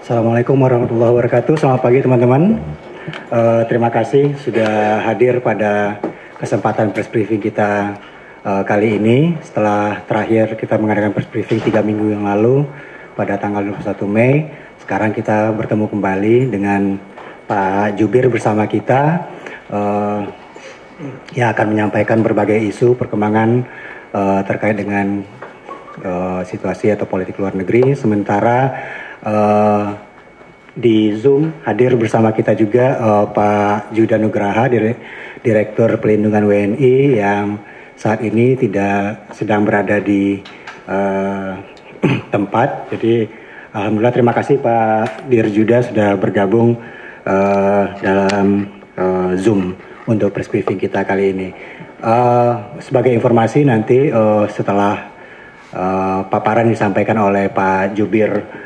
Assalamualaikum warahmatullahi wabarakatuh. Selamat pagi teman-teman. Terima kasih sudah hadir pada kesempatan press briefing kita kali ini. Setelah terakhir kita mengadakan press briefing 3 minggu yang lalu pada tanggal 21 Mei. Sekarang kita bertemu kembali dengan Pak Jubir bersama kita yang akan menyampaikan berbagai isu perkembangan terkait dengan situasi atau politik luar negeri. Sementara di Zoom hadir bersama kita juga Pak Juda Nugraha, Direktur Pelindungan WNI yang saat ini tidak sedang berada di tempat. Jadi alhamdulillah, terima kasih Pak Dirjuda sudah bergabung dalam Zoom untuk press briefing kita kali ini. Sebagai informasi nanti setelah paparan disampaikan oleh Pak Jubir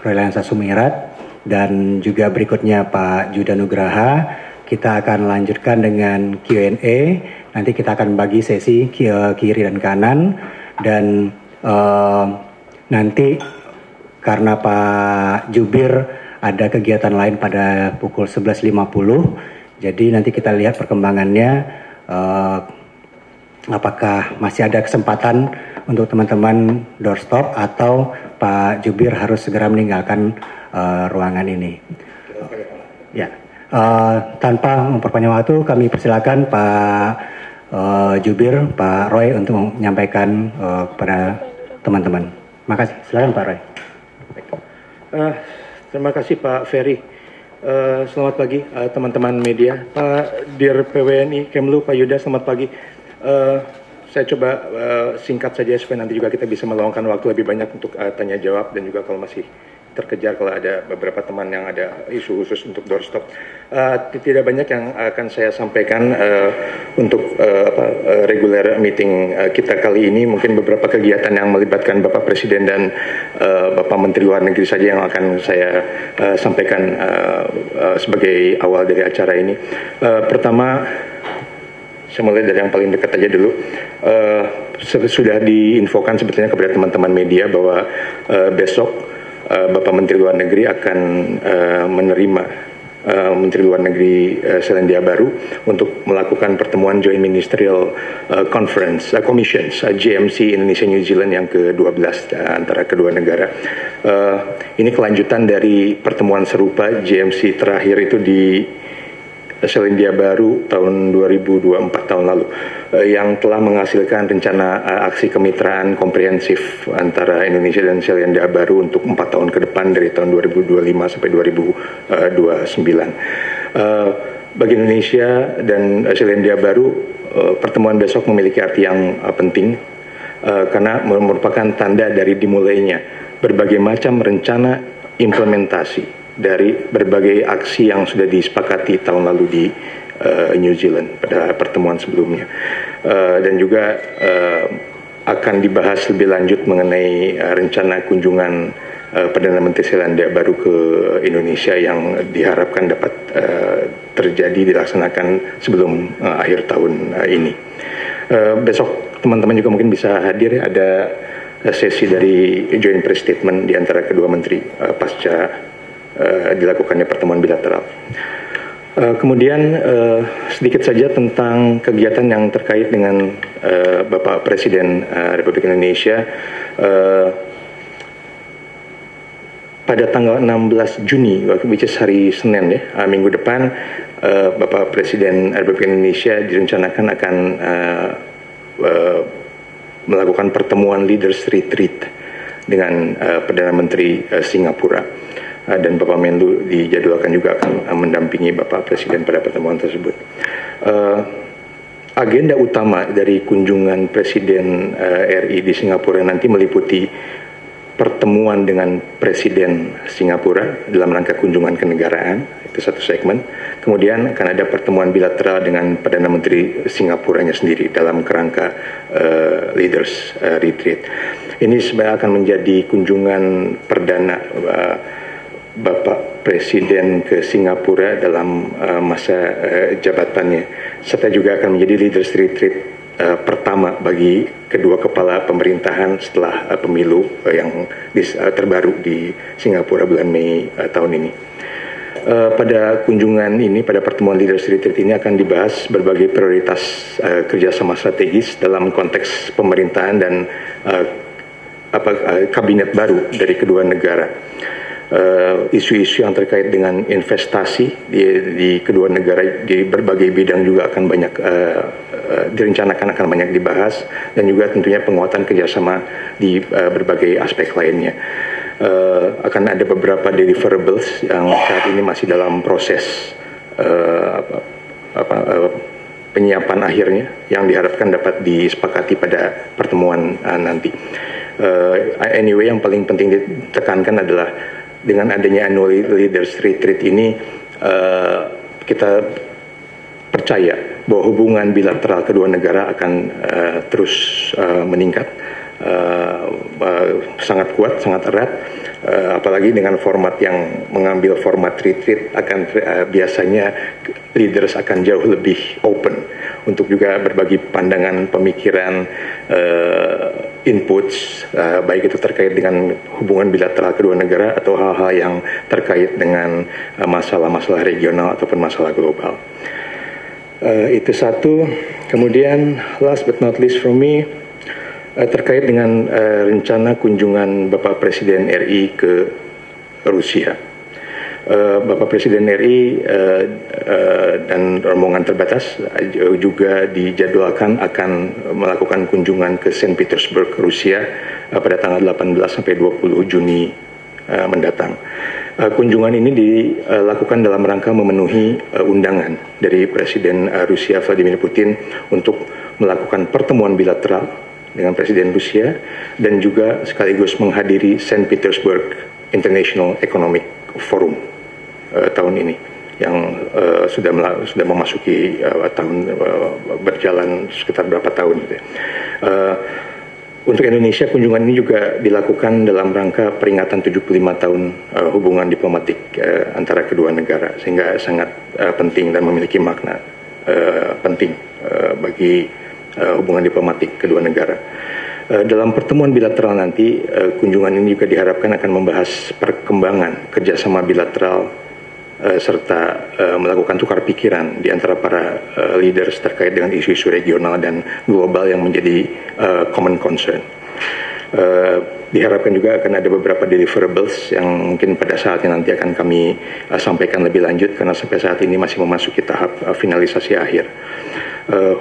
Reliansa Sumirat dan juga berikutnya Pak Juda Nugraha, kita akan lanjutkan dengan Q&A. Nanti kita akan bagi sesi kiri dan kanan, dan nanti karena Pak Jubir ada kegiatan lain pada pukul 11.50, jadi nanti kita lihat perkembangannya, apakah masih ada kesempatan untuk teman-teman doorstop atau Pak Jubir harus segera meninggalkan ruangan ini. Ya, tanpa memperpanjang waktu, kami persilakan Pak Jubir, Pak Roy untuk menyampaikan kepada teman-teman. Makasih. Silakan Pak Roy. Terima kasih Pak Ferry. Selamat pagi teman-teman media. Pak Dir PWNI Kemlu, Pak Yuda, selamat pagi. Saya coba singkat saja supaya nanti juga kita bisa meluangkan waktu lebih banyak untuk tanya jawab, dan juga kalau masih terkejar kalau ada beberapa teman yang ada isu khusus untuk doorstop. Tidak banyak yang akan saya sampaikan untuk regular meeting kita kali ini. Mungkin beberapa kegiatan yang melibatkan Bapak Presiden dan Bapak Menteri Luar Negeri saja yang akan saya sampaikan sebagai awal dari acara ini. Pertama, saya mulai dari yang paling dekat aja dulu. Sudah diinfokan sebetulnya kepada teman-teman media bahwa besok Bapak Menteri Luar Negeri akan menerima Menteri Luar Negeri Selandia Baru untuk melakukan pertemuan Joint Ministerial Commissions GMC Indonesia New Zealand yang ke-12 antara kedua negara. Ini kelanjutan dari pertemuan serupa GMC terakhir itu di Selandia Baru tahun 2024 tahun lalu, yang telah menghasilkan rencana aksi kemitraan komprehensif antara Indonesia dan Selandia Baru untuk 4 tahun ke depan dari tahun 2025 sampai 2029. Bagi Indonesia dan Selandia Baru, pertemuan besok memiliki arti yang penting karena merupakan tanda dari dimulainya berbagai macam rencana implementasi dari berbagai aksi yang sudah disepakati tahun lalu di New Zealand pada pertemuan sebelumnya, dan juga akan dibahas lebih lanjut mengenai rencana kunjungan Perdana Menteri Selandia Baru ke Indonesia yang diharapkan dapat terjadi dilaksanakan sebelum akhir tahun ini. Besok teman-teman juga mungkin bisa hadir, ada sesi dari joint press statement di antara kedua menteri pasca dilakukannya pertemuan bilateral. Kemudian sedikit saja tentang kegiatan yang terkait dengan Bapak Presiden Republik Indonesia. Pada tanggal 16 Juni, which is hari Senin ya, minggu depan, Bapak Presiden Republik Indonesia direncanakan akan melakukan pertemuan Leaders Retreat dengan Perdana Menteri Singapura. Dan Bapak Menlu dijadwalkan juga akan mendampingi Bapak Presiden pada pertemuan tersebut. Agenda utama dari kunjungan Presiden RI di Singapura nanti meliputi pertemuan dengan Presiden Singapura dalam rangka kunjungan kenegaraan, itu satu segmen. Kemudian akan ada pertemuan bilateral dengan Perdana Menteri Singapuranya sendiri dalam kerangka Leaders Retreat. Ini sebenarnya akan menjadi kunjungan perdana Bapak Presiden ke Singapura dalam masa jabatannya, serta juga akan menjadi Leaders Retreat pertama bagi kedua kepala pemerintahan setelah pemilu yang terbaru di Singapura bulan Mei tahun ini. Pada kunjungan ini, pada pertemuan Leaders Retreat ini akan dibahas berbagai prioritas kerjasama strategis dalam konteks pemerintahan dan kabinet baru dari kedua negara. Isu-isu yang terkait dengan investasi di kedua negara di berbagai bidang juga akan banyak direncanakan akan banyak dibahas, dan juga tentunya penguatan kerjasama di berbagai aspek lainnya. Akan ada beberapa deliverables yang saat ini masih dalam proses penyiapan akhirnya yang diharapkan dapat disepakati pada pertemuan nanti. Anyway, yang paling penting ditekankan adalah dengan adanya annual Leaders Retreat ini kita percaya bahwa hubungan bilateral kedua negara akan terus meningkat, sangat kuat, sangat erat, apalagi dengan format yang mengambil format retreat akan biasanya leaders akan jauh lebih open untuk juga berbagi pandangan, pemikiran, inputs, baik itu terkait dengan hubungan bilateral kedua negara atau hal-hal yang terkait dengan masalah-masalah regional ataupun masalah global. Itu satu. Kemudian last but not least from me, terkait dengan rencana kunjungan Bapak Presiden RI ke Rusia. Bapak Presiden RI dan rombongan terbatas juga dijadwalkan akan melakukan kunjungan ke Saint Petersburg, Rusia pada tanggal 18 sampai 20 Juni mendatang. Kunjungan ini dilakukan dalam rangka memenuhi undangan dari Presiden Rusia Vladimir Putin untuk melakukan pertemuan bilateral dengan Presiden Rusia dan juga sekaligus menghadiri Saint Petersburg International Economic Forum tahun ini yang sudah memasuki tahun berjalan sekitar berapa tahun gitu ya. Untuk Indonesia, kunjungan ini juga dilakukan dalam rangka peringatan 75 tahun hubungan diplomatik antara kedua negara, sehingga sangat penting dan memiliki makna penting bagi hubungan diplomatik kedua negara. Dalam pertemuan bilateral nanti, kunjungan ini juga diharapkan akan membahas perkembangan kerjasama bilateral serta melakukan tukar pikiran di antara para leaders terkait dengan isu-isu regional dan global yang menjadi common concern. Diharapkan juga akan ada beberapa deliverables yang mungkin pada saatnya nanti akan kami sampaikan lebih lanjut, karena sampai saat ini masih memasuki tahap finalisasi akhir.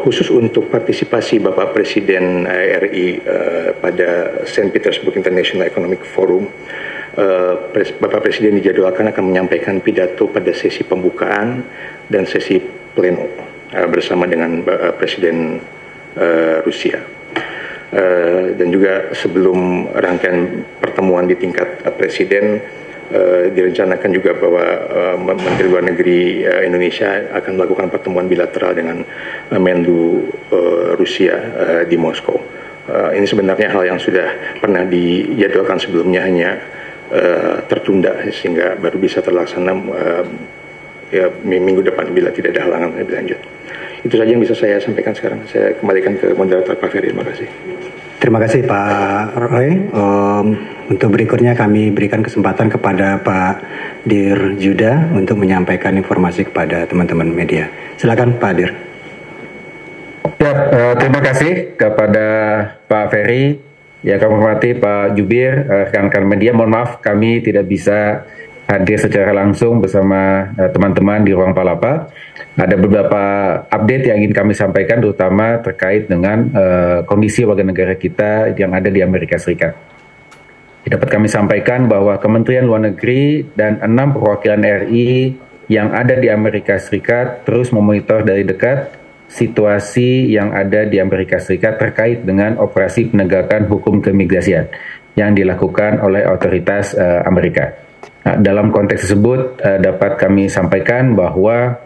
Khusus untuk partisipasi Bapak Presiden RI pada Saint Petersburg International Economic Forum, Bapak Presiden dijadwalkan akan menyampaikan pidato pada sesi pembukaan dan sesi pleno bersama dengan Presiden Rusia. Dan juga sebelum rangkaian pertemuan di tingkat Presiden, direncanakan juga bahwa Menteri Luar Negeri Indonesia akan melakukan pertemuan bilateral dengan Menlu Rusia di Moskow. Ini sebenarnya hal yang sudah pernah dijadwalkan sebelumnya, hanya tertunda sehingga baru bisa terlaksana minggu depan bila tidak ada halangan lebih lanjut. Itu saja yang bisa saya sampaikan sekarang. Saya kembalikan ke moderator Pak Ferry. Terima kasih. Terima kasih Pak Roy. Untuk berikutnya kami berikan kesempatan kepada Pak Dir Juda untuk menyampaikan informasi kepada teman-teman media. Silakan Pak Dir. Ya, terima kasih kepada Pak Ferry. Ya, kami hormati Pak Jubir, rekan-rekan media. Mohon maaf kami tidak bisa hadir secara langsung bersama teman-teman di Ruang Palapa. Ada beberapa update yang ingin kami sampaikan, terutama terkait dengan kondisi warga negara kita yang ada di Amerika Serikat. Dapat kami sampaikan bahwa Kementerian Luar Negeri dan 6 perwakilan RI yang ada di Amerika Serikat terus memonitor dari dekat situasi yang ada di Amerika Serikat terkait dengan operasi penegakan hukum keimigrasian yang dilakukan oleh otoritas Amerika. Nah, dalam konteks tersebut dapat kami sampaikan bahwa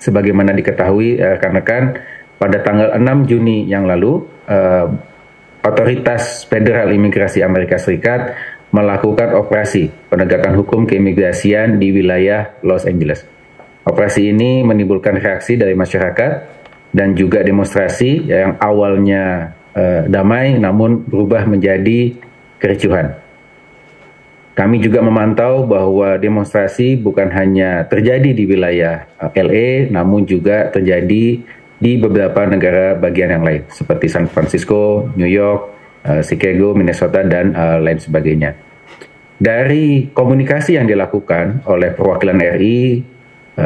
sebagaimana diketahui rekan-rekan, pada tanggal 6 Juni yang lalu otoritas Federal Imigrasi Amerika Serikat melakukan operasi penegakan hukum keimigrasian di wilayah Los Angeles. Operasi ini menimbulkan reaksi dari masyarakat dan juga demonstrasi yang awalnya damai namun berubah menjadi kericuhan. Kami juga memantau bahwa demonstrasi bukan hanya terjadi di wilayah LA, namun juga terjadi di beberapa negara bagian yang lain, seperti San Francisco, New York, Chicago, Minnesota, dan lain sebagainya. Dari komunikasi yang dilakukan oleh perwakilan RI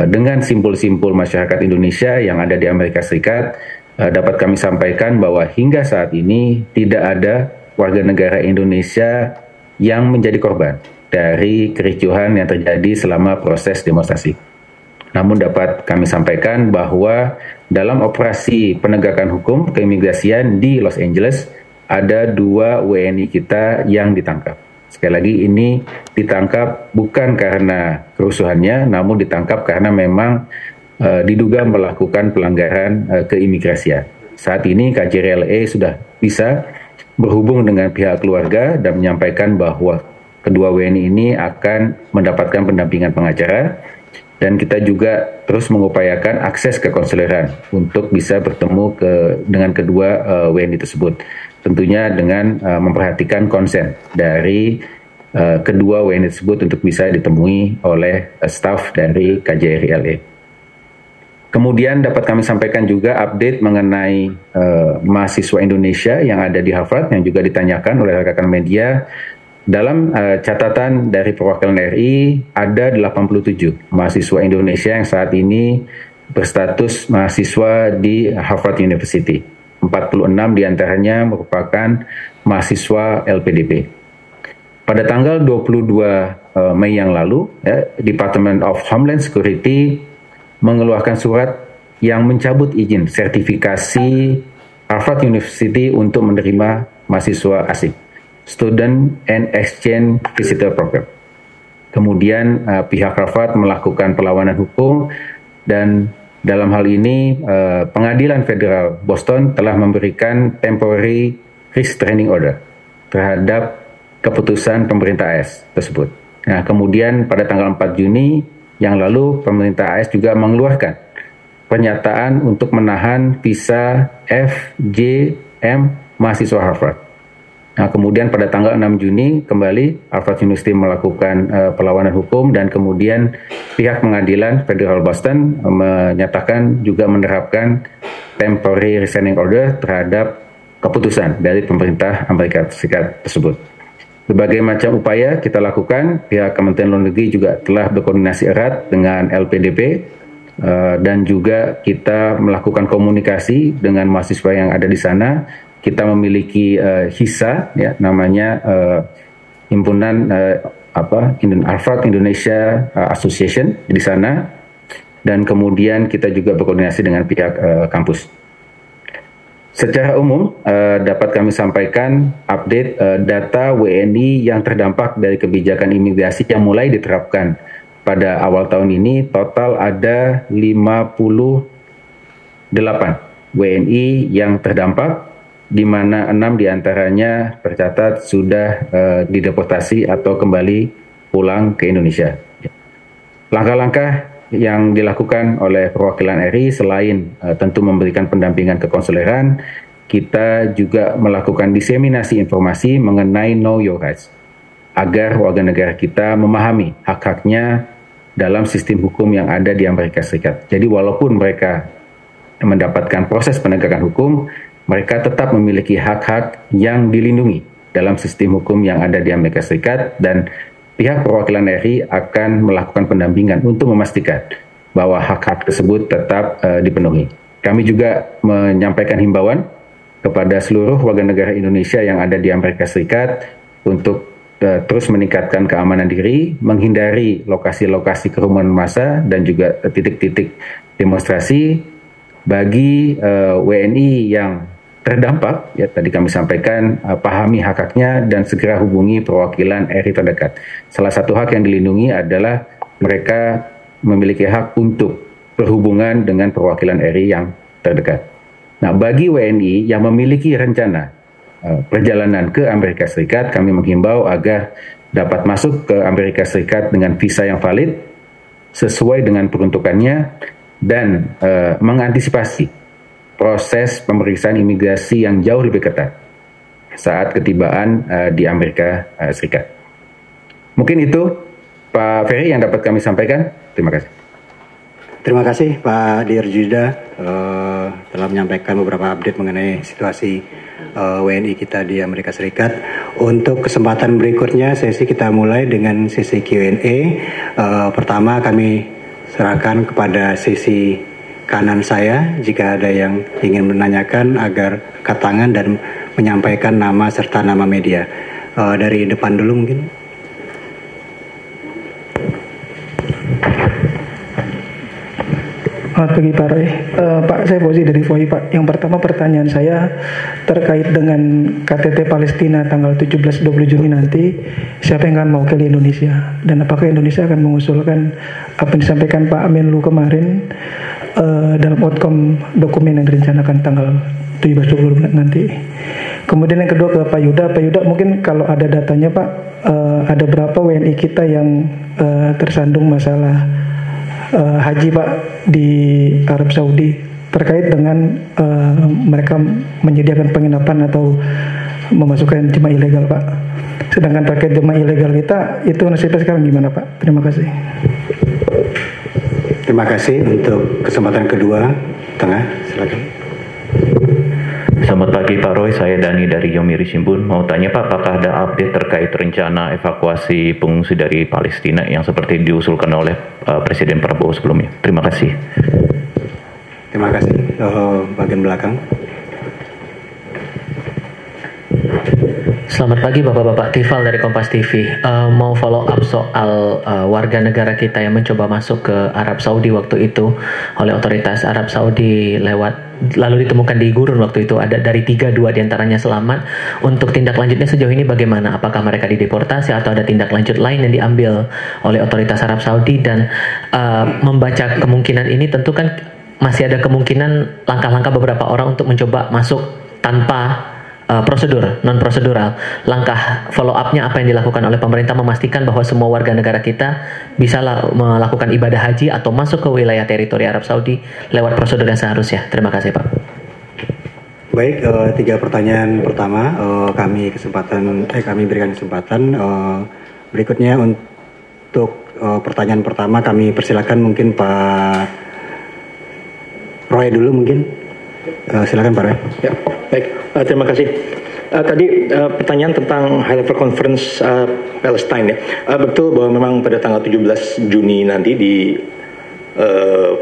dengan simpul-simpul masyarakat Indonesia yang ada di Amerika Serikat, dapat kami sampaikan bahwa hingga saat ini tidak ada warga negara Indonesia yang menjadi korban dari kericuhan yang terjadi selama proses demonstrasi. Namun dapat kami sampaikan bahwa dalam operasi penegakan hukum keimigrasian di Los Angeles ada 2 WNI kita yang ditangkap. Sekali lagi ini ditangkap bukan karena kerusuhannya, namun ditangkap karena memang diduga melakukan pelanggaran keimigrasian. Saat ini KJRI LA sudah bisa berhubung dengan pihak keluarga dan menyampaikan bahwa kedua WNI ini akan mendapatkan pendampingan pengacara, dan kita juga terus mengupayakan akses ke konseleran untuk bisa bertemu dengan kedua WNI tersebut. Tentunya dengan memperhatikan konsen dari kedua WNI tersebut untuk bisa ditemui oleh staf dari KJRI LA. Kemudian dapat kami sampaikan juga update mengenai mahasiswa Indonesia yang ada di Harvard yang juga ditanyakan oleh rekan media. Dalam catatan dari perwakilan RI ada 87 mahasiswa Indonesia yang saat ini berstatus mahasiswa di Harvard University. 46 diantaranya merupakan mahasiswa LPDP. Pada tanggal 22 Mei yang lalu, Department of Homeland Security mengeluarkan surat yang mencabut izin sertifikasi Harvard University untuk menerima mahasiswa asing, Student and Exchange Visitor Program. Kemudian pihak Harvard melakukan perlawanan hukum, dan dalam hal ini Pengadilan Federal Boston telah memberikan temporary restraining order terhadap keputusan pemerintah AS tersebut. Nah, kemudian pada tanggal 4 Juni yang lalu, pemerintah AS juga mengeluarkan pernyataan untuk menahan visa FJM mahasiswa Harvard. Nah, kemudian pada tanggal 6 Juni kembali Harvard University melakukan perlawanan hukum, dan kemudian pihak Pengadilan Federal Boston menyatakan juga menerapkan temporary restraining order terhadap keputusan dari pemerintah Amerika Serikat tersebut. Berbagai macam upaya kita lakukan, pihak Kementerian Luar Negeri juga telah berkoordinasi erat dengan LPDP, dan juga kita melakukan komunikasi dengan mahasiswa yang ada di sana. Kita memiliki HISA, ya, namanya himpunan Harvard Indonesia Association di sana, dan kemudian kita juga berkoordinasi dengan pihak kampus. Secara umum, dapat kami sampaikan update data WNI yang terdampak dari kebijakan imigrasi yang mulai diterapkan pada awal tahun ini. Total ada 58 WNI yang terdampak, di mana 6 diantaranya tercatat sudah dideportasi atau kembali pulang ke Indonesia. Langkah-langkah yang dilakukan oleh perwakilan RI selain tentu memberikan pendampingan kekonsuleran, kita juga melakukan diseminasi informasi mengenai Know Your Rights agar warga negara kita memahami hak-haknya dalam sistem hukum yang ada di Amerika Serikat. Jadi walaupun mereka mendapatkan proses penegakan hukum, mereka tetap memiliki hak-hak yang dilindungi dalam sistem hukum yang ada di Amerika Serikat, dan pihak perwakilan RI akan melakukan pendampingan untuk memastikan bahwa hak-hak tersebut tetap dipenuhi. Kami juga menyampaikan himbauan kepada seluruh warga negara Indonesia yang ada di Amerika Serikat untuk terus meningkatkan keamanan diri, menghindari lokasi-lokasi kerumunan massa dan juga titik-titik demonstrasi. Bagi WNI yang terdampak, ya tadi kami sampaikan, pahami hak-haknya dan segera hubungi perwakilan RI terdekat. Salah satu hak yang dilindungi adalah mereka memiliki hak untuk berhubungan dengan perwakilan RI yang terdekat. Nah, bagi WNI yang memiliki rencana perjalanan ke Amerika Serikat, kami menghimbau agar dapat masuk ke Amerika Serikat dengan visa yang valid sesuai dengan peruntukannya, dan mengantisipasi proses pemeriksaan imigrasi yang jauh lebih ketat saat ketibaan di Amerika Serikat. Mungkin itu Pak Ferry yang dapat kami sampaikan. Terima kasih. Terima kasih Pak Dirjuda telah menyampaikan beberapa update mengenai situasi WNI kita di Amerika Serikat. Untuk kesempatan berikutnya sesi kita mulai dengan sesi Q&A. Pertama kami serahkan kepada sesi kanan saya jika ada yang ingin menanyakan agar angkat tangan dan menyampaikan nama serta nama media. Dari depan dulu mungkin. Selamat pagi Pak Roy. Pak, saya Fauzi dari FOI Pak. Yang pertama pertanyaan saya terkait dengan KTT Palestina tanggal 17-20 Juni nanti, siapa yang akan mewakili Indonesia? Dan apakah Indonesia akan mengusulkan apa yang disampaikan Pak Menlu kemarin dalam outcome dokumen yang direncanakan tanggal 17-20 nanti? Kemudian yang kedua ke Pak Yuda. Pak Yuda, mungkin kalau ada datanya Pak, ada berapa WNI kita yang tersandung masalah haji Pak di Arab Saudi terkait dengan mereka menyediakan penginapan atau memasukkan jemaah ilegal Pak. Sedangkan terkait jemaah ilegal kita itu nasibnya sekarang gimana Pak? Terima kasih. Terima kasih untuk kesempatan kedua. Tengah, silakan. Selamat pagi Pak Roy, saya Dani dari Yomiuri Shimbun. Mau tanya Pak, apakah ada update terkait rencana evakuasi pengungsi dari Palestina yang seperti diusulkan oleh Presiden Prabowo sebelumnya? Terima kasih. Terima kasih. Bagian belakang. Selamat pagi Bapak-Bapak, Tifal dari Kompas TV. Mau follow up soal warga negara kita yang mencoba masuk ke Arab Saudi waktu itu oleh otoritas Arab Saudi lalu ditemukan di gurun waktu itu, ada dari 3, 2 diantaranya selamat. Untuk tindak lanjutnya sejauh ini bagaimana? Apakah mereka dideportasi atau ada tindak lanjut lain yang diambil oleh otoritas Arab Saudi? Dan membaca kemungkinan ini tentu kan masih ada kemungkinan langkah-langkah beberapa orang untuk mencoba masuk tanpa prosedur, non prosedural. Langkah follow up-nya apa yang dilakukan oleh pemerintah memastikan bahwa semua warga negara kita bisa melakukan ibadah haji atau masuk ke wilayah teritori Arab Saudi lewat prosedur yang seharusnya. Terima kasih Pak. Baik, 3 pertanyaan pertama kami berikan kesempatan. Berikutnya untuk pertanyaan pertama kami persilakan mungkin Pak Roy dulu mungkin. Silakan Pak Roy. Ya, baik. Terima kasih. Tadi pertanyaan tentang High Level Conference Palestine ya. Betul bahwa memang pada tanggal 17 Juni nanti di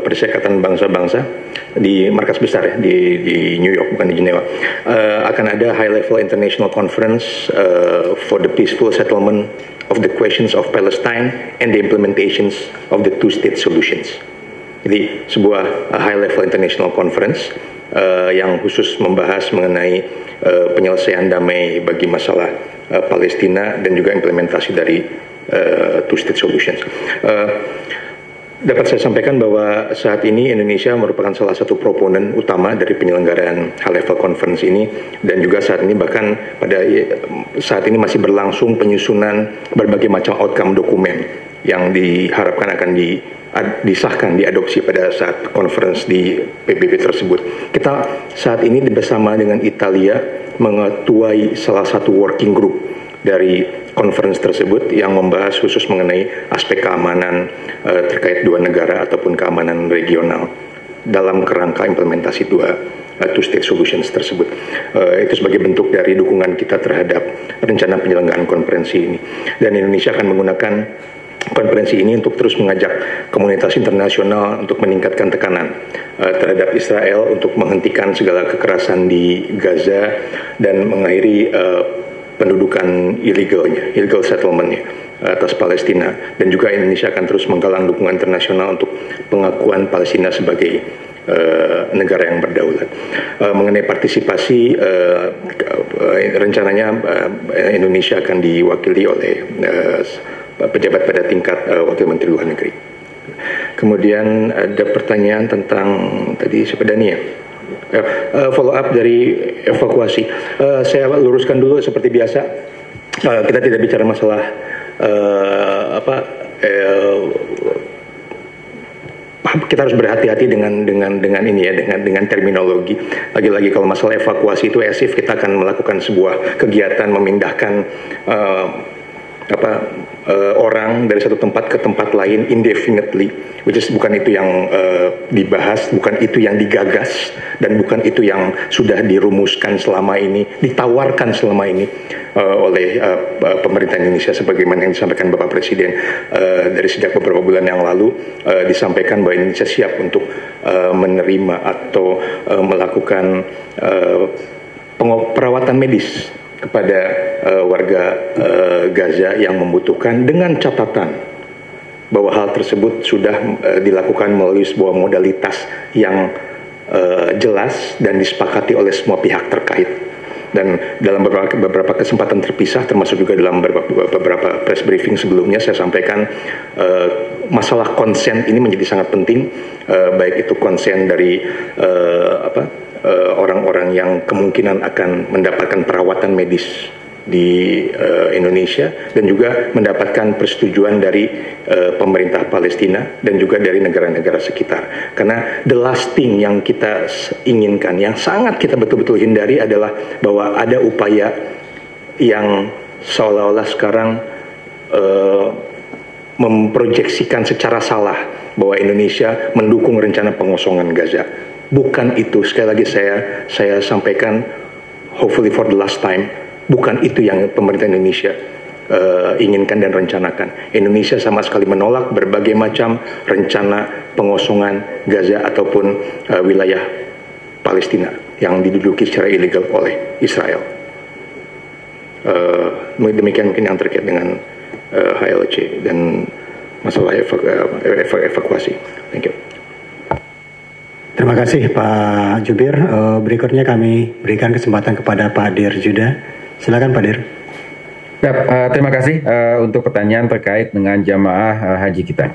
Perserikatan Bangsa-Bangsa di markas besar ya di New York, bukan di Jenewa, akan ada High Level International Conference for the peaceful settlement of the questions of Palestine and the implementations of the two-state solutions. Jadi sebuah High Level International Conference yang khusus membahas mengenai penyelesaian damai bagi masalah Palestina dan juga implementasi dari two-state solutions. Dapat saya sampaikan bahwa saat ini Indonesia merupakan salah satu proponen utama dari penyelenggaraan High Level Conference ini, dan juga saat ini bahkan pada saat ini masih berlangsung penyusunan berbagai macam outcome dokumen yang diharapkan akan disahkan, diadopsi pada saat conference di PBB tersebut. Kita saat ini bersama dengan Italia mengetuai salah satu working group dari conference tersebut yang membahas khusus mengenai aspek keamanan terkait dua negara ataupun keamanan regional dalam kerangka implementasi two-state solutions tersebut. Itu sebagai bentuk dari dukungan kita terhadap rencana penyelenggaraan konferensi ini. Dan Indonesia akan menggunakan konferensi ini untuk terus mengajak komunitas internasional untuk meningkatkan tekanan terhadap Israel untuk menghentikan segala kekerasan di Gaza dan mengakhiri pendudukan illegal settlement-nya atas Palestina. Dan juga Indonesia akan terus menggalang dukungan internasional untuk pengakuan Palestina sebagai negara yang berdaulat. Mengenai partisipasi, rencananya Indonesia akan diwakili oleh pejabat pada tingkat Wakil Menteri Luar Negeri. Kemudian ada pertanyaan tentang tadi siapa Dani ya? Follow up dari evakuasi. Saya luruskan dulu seperti biasa. Kita tidak bicara masalah kita harus berhati-hati dengan ini ya, dengan terminologi. Lagi-lagi kalau masalah evakuasi itu as if kita akan melakukan sebuah kegiatan memindahkan orang dari satu tempat ke tempat lain indefinitely, which is bukan itu yang dibahas, bukan itu yang digagas, dan bukan itu yang sudah dirumuskan selama ini, ditawarkan selama ini oleh pemerintah Indonesia, sebagaimana yang disampaikan Bapak Presiden dari sejak beberapa bulan yang lalu, disampaikan bahwa Indonesia siap untuk menerima atau melakukan perawatan medis kepada warga Gaza yang membutuhkan, dengan catatan bahwa hal tersebut sudah dilakukan melalui sebuah modalitas yang jelas dan disepakati oleh semua pihak terkait. Dan dalam beberapa kesempatan terpisah, termasuk juga dalam beberapa press briefing sebelumnya, saya sampaikan masalah konsen ini menjadi sangat penting, baik itu konsen dari orang-orang yang kemungkinan akan mendapatkan perawatan medis di Indonesia, dan juga mendapatkan persetujuan dari pemerintah Palestina dan juga dari negara-negara sekitar. Karena the last thing yang kita inginkan, yang sangat kita betul-betul hindari, adalah bahwa ada upaya yang seolah-olah sekarang memproyeksikan secara salah bahwa Indonesia mendukung rencana pengosongan Gaza. Bukan itu, sekali lagi saya sampaikan, hopefully for the last time, bukan itu yang pemerintah Indonesia inginkan dan rencanakan. Indonesia sama sekali menolak berbagai macam rencana pengosongan Gaza ataupun wilayah Palestina yang diduduki secara ilegal oleh Israel. Demikian mungkin yang terkait dengan HLC dan masalah evakuasi. Thank you. Terima kasih Pak Jubir. Berikutnya kami berikan kesempatan kepada Pak Dir Juda. Silakan Pak Dir. Ya, terima kasih untuk pertanyaan terkait dengan jamaah haji kita.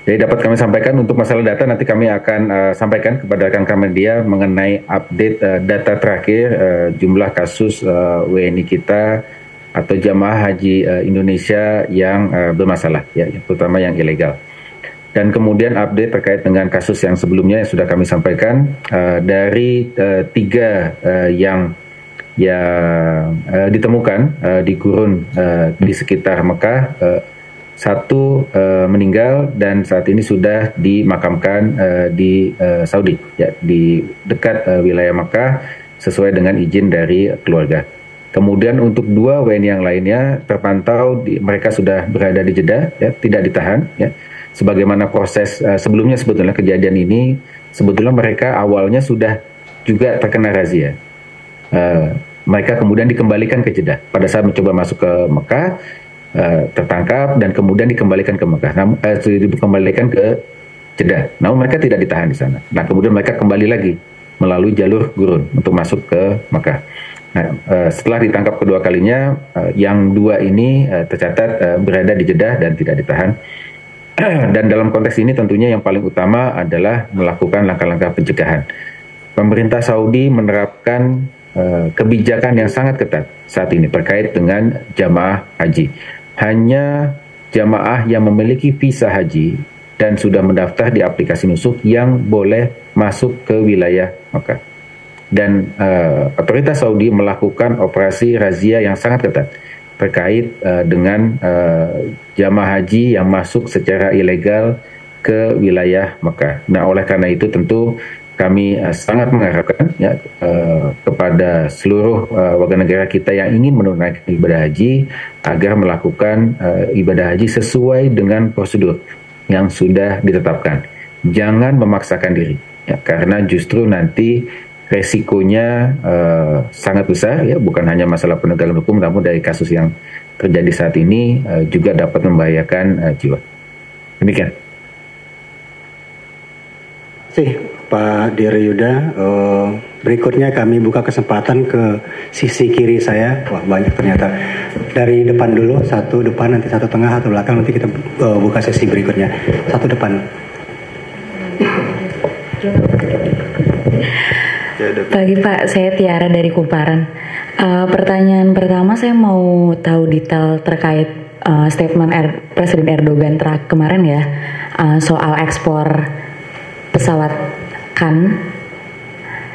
Jadi dapat kami sampaikan untuk masalah data, nanti kami akan sampaikan kepada rekan-rekan media mengenai update data terakhir jumlah kasus WNI kita atau jamaah haji Indonesia yang bermasalah, ya, terutama yang ilegal. Dan kemudian update terkait dengan kasus yang sebelumnya yang sudah kami sampaikan, dari 3 yang ditemukan di gurun di sekitar Mekah, 1 meninggal dan saat ini sudah dimakamkan di Saudi, ya, di dekat wilayah Mekah sesuai dengan izin dari keluarga. Kemudian untuk 2 WNI yang lainnya terpantau mereka sudah berada di Jeddah, ya, tidak ditahan, ya. Sebagaimana proses sebelumnya, sebetulnya kejadian ini sebetulnya mereka awalnya sudah juga terkena razia. Mereka kemudian dikembalikan ke Jeddah pada saat mencoba masuk ke Mekah, tertangkap dan kemudian dikembalikan ke Mekah, dikembalikan ke Jeddah. Namun mereka tidak ditahan di sana. Nah, kemudian mereka kembali lagi melalui jalur gurun untuk masuk ke Mekah. Nah, setelah ditangkap kedua kalinya, yang 2 ini tercatat berada di Jeddah dan tidak ditahan. Dan dalam konteks ini tentunya yang paling utama adalah melakukan langkah-langkah pencegahan. Pemerintah Saudi menerapkan kebijakan yang sangat ketat saat ini terkait dengan jamaah haji. Hanya jamaah yang memiliki visa haji dan sudah mendaftar di aplikasi nusuk yang boleh masuk ke wilayah Mekah. Dan otoritas Saudi melakukan operasi razia yang sangat ketat terkait dengan jamaah haji yang masuk secara ilegal ke wilayah Mekah. Nah, oleh karena itu tentu kami sangat mengharapkan, ya, kepada seluruh warga negara kita yang ingin menunaikan ibadah haji agar melakukan ibadah haji sesuai dengan prosedur yang sudah ditetapkan. Jangan memaksakan diri, ya, karena justru nanti resikonya sangat besar, ya, bukan hanya masalah penegakan hukum, namun dari kasus yang terjadi saat ini juga dapat membahayakan jiwa. Demikian. Terima kasih Pak Dir Yuda. Berikutnya kami buka kesempatan ke sisi kiri saya. Wah, banyak ternyata. Dari depan dulu, 1 depan, nanti 1 tengah, 1 belakang, nanti kita buka sesi berikutnya. 1 depan. Pagi Pak, saya Tiara dari Kumparan. Pertanyaan pertama, saya mau tahu detail terkait statement Presiden Erdogan kemarin, ya, soal ekspor pesawat Kan.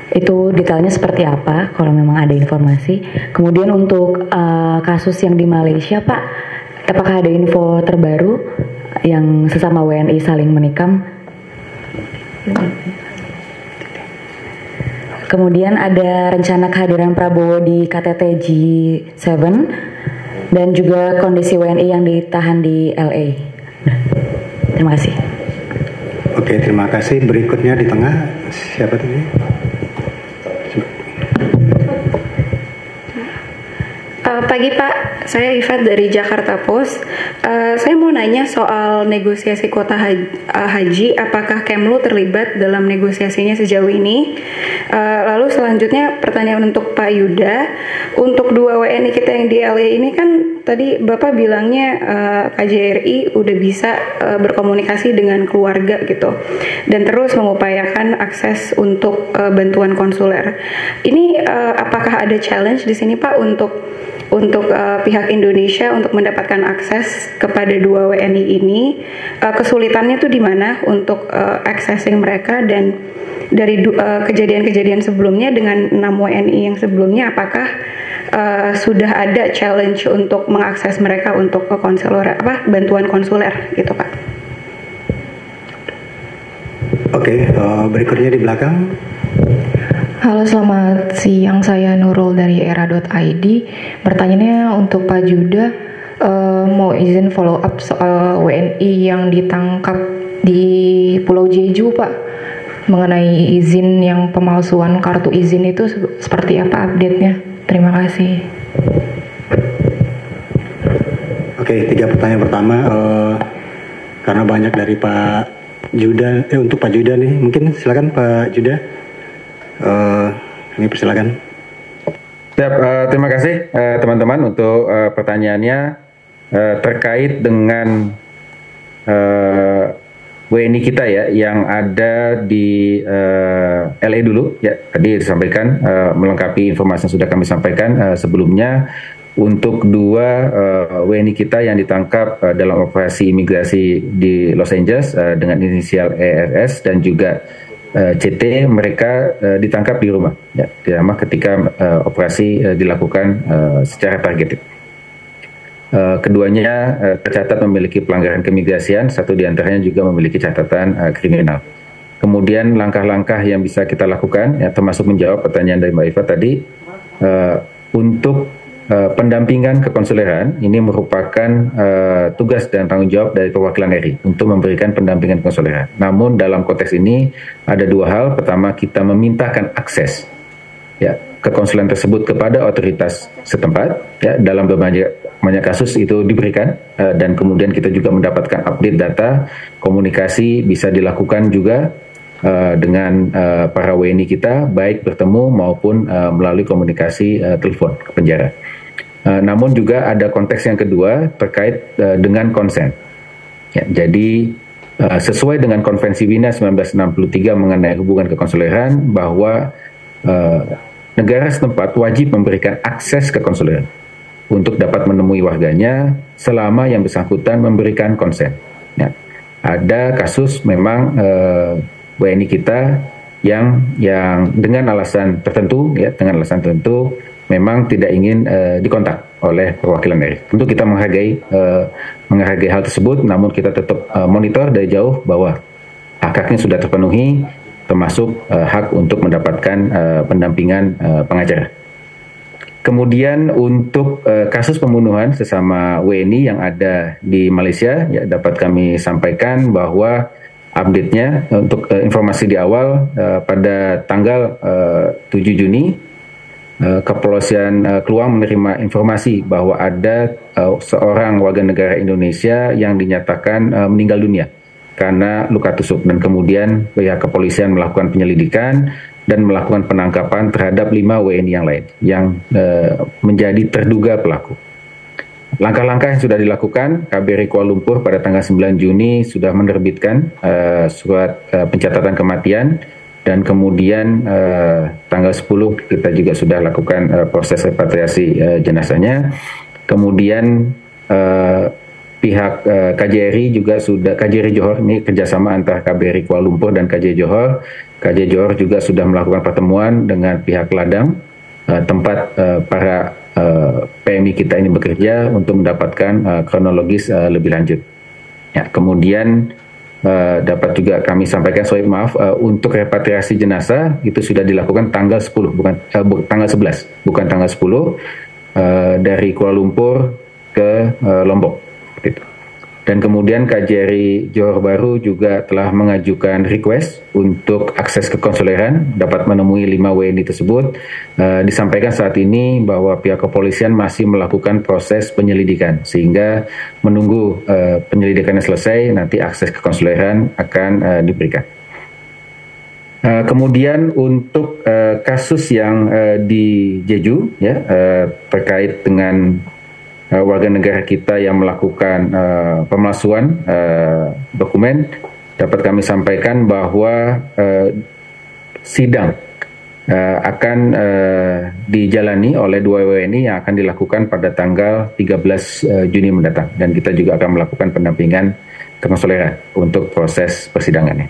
Itu detailnya seperti apa kalau memang ada informasi. Kemudian untuk kasus yang di Malaysia Pak, apakah ada info terbaru yang sesama WNI saling menikam? Kemudian ada rencana kehadiran Prabowo di KTT G7 dan juga kondisi WNI yang ditahan di LA. Terima kasih. Oke, terima kasih. Berikutnya di tengah, siapa tadi? Pagi Pak, saya Ifat dari Jakarta Post. Saya mau nanya soal negosiasi kuota haji, apakah Kemlu terlibat dalam negosiasinya sejauh ini? Lalu selanjutnya pertanyaan untuk Pak Yuda, untuk 2 WNI kita yang di LA ini kan tadi Bapak bilangnya KJRI udah bisa berkomunikasi dengan keluarga gitu, dan terus mengupayakan akses untuk bantuan konsuler. Ini apakah ada challenge di sini Pak untuk pihak Indonesia untuk mendapatkan akses kepada 2 WNI ini? Kesulitannya tuh di mana untuk accessing mereka, dan dari kejadian-kejadian sebelumnya dengan 6 WNI yang sebelumnya, apakah sudah ada challenge untuk mengakses mereka untuk ke konsuler, bantuan konsuler gitu Pak? Oke, berikutnya di belakang. Halo, selamat siang. Saya Nurul dari era.id. Pertanyaannya untuk Pak Juda, mau izin follow up soal WNI yang ditangkap di Pulau Jeju, Pak. Mengenai izin yang pemalsuan kartu izin itu seperti apa update-nya? Terima kasih. Oke, 3 pertanyaan pertama. Karena banyak dari Pak Juda, untuk Pak Juda nih, mungkin silakan Pak Juda. Kami persilakan. Terima kasih teman-teman untuk pertanyaannya terkait dengan WNI kita ya yang ada di LA dulu ya, tadi disampaikan melengkapi informasi yang sudah kami sampaikan sebelumnya. Untuk 2 WNI kita yang ditangkap dalam operasi imigrasi di Los Angeles dengan inisial ERS dan juga CT, mereka ditangkap di rumah ya, ketika operasi dilakukan secara targeted. Keduanya tercatat memiliki pelanggaran keimigrasian, satu diantaranya juga memiliki catatan kriminal. Kemudian langkah-langkah yang bisa kita lakukan ya, termasuk menjawab pertanyaan dari Mbak Iva tadi, untuk pendampingan kekonsuleran ini merupakan tugas dan tanggung jawab dari perwakilan RI untuk memberikan pendampingan konsuleran. Namun dalam konteks ini ada 2 hal. Pertama, kita memintakan akses ya kekonsuleran tersebut kepada otoritas setempat ya, dalam banyak kasus itu diberikan dan kemudian kita juga mendapatkan update data, komunikasi bisa dilakukan juga dengan para WNI kita, baik bertemu maupun melalui komunikasi telepon ke penjara. Namun juga ada konteks yang kedua terkait dengan konsen. Ya, jadi sesuai dengan Konvensi Wina 1963 mengenai hubungan kekonsuleran, bahwa negara setempat wajib memberikan akses kekonsuleran untuk dapat menemui warganya selama yang bersangkutan memberikan konsen. Ya, ada kasus memang WNI kita yang dengan alasan tertentu memang tidak ingin dikontak oleh perwakilan RI. Tentu kita menghargai hal tersebut, namun kita tetap monitor dari jauh bahwa hak-haknya sudah terpenuhi, termasuk hak untuk mendapatkan pendampingan pengacara. Kemudian untuk kasus pembunuhan sesama WNI yang ada di Malaysia, ya, dapat kami sampaikan bahwa update-nya untuk informasi di awal pada tanggal 7 Juni Kepolisian Keluang menerima informasi bahwa ada seorang warga negara Indonesia yang dinyatakan meninggal dunia karena luka tusuk, dan kemudian pihak kepolisian melakukan penyelidikan dan melakukan penangkapan terhadap 5 WNI yang lain yang menjadi terduga pelaku. Langkah-langkah yang sudah dilakukan, KBRI Kuala Lumpur pada tanggal 9 Juni sudah menerbitkan surat pencatatan kematian, dan kemudian tanggal 10 kita juga sudah lakukan proses repatriasi jenazahnya. Kemudian pihak KJRI juga sudah, KJRI Johor ini kerjasama antara KBRI Kuala Lumpur dan KJRI Johor. KJRI Johor juga sudah melakukan pertemuan dengan pihak ladang tempat para PMI kita ini bekerja untuk mendapatkan kronologis lebih lanjut. Ya, kemudian dapat juga kami sampaikan, untuk repatriasi jenazah itu sudah dilakukan tanggal 10, tanggal 11, bukan tanggal 10, dari Kuala Lumpur ke Lombok. Gitu. Dan kemudian KJRI Johor Bahru juga telah mengajukan request untuk akses ke konsuleran, dapat menemui 5 WNI tersebut. Disampaikan saat ini bahwa pihak kepolisian masih melakukan proses penyelidikan, sehingga menunggu penyelidikannya selesai, nanti akses ke konsuleran akan diberikan. Kemudian untuk kasus yang di Jeju, ya, terkait dengan warga negara kita yang melakukan pemalsuan dokumen, dapat kami sampaikan bahwa sidang akan dijalani oleh 2 WNI yang akan dilakukan pada tanggal 13 Juni mendatang, dan kita juga akan melakukan pendampingan kekonsuleran untuk proses persidangannya.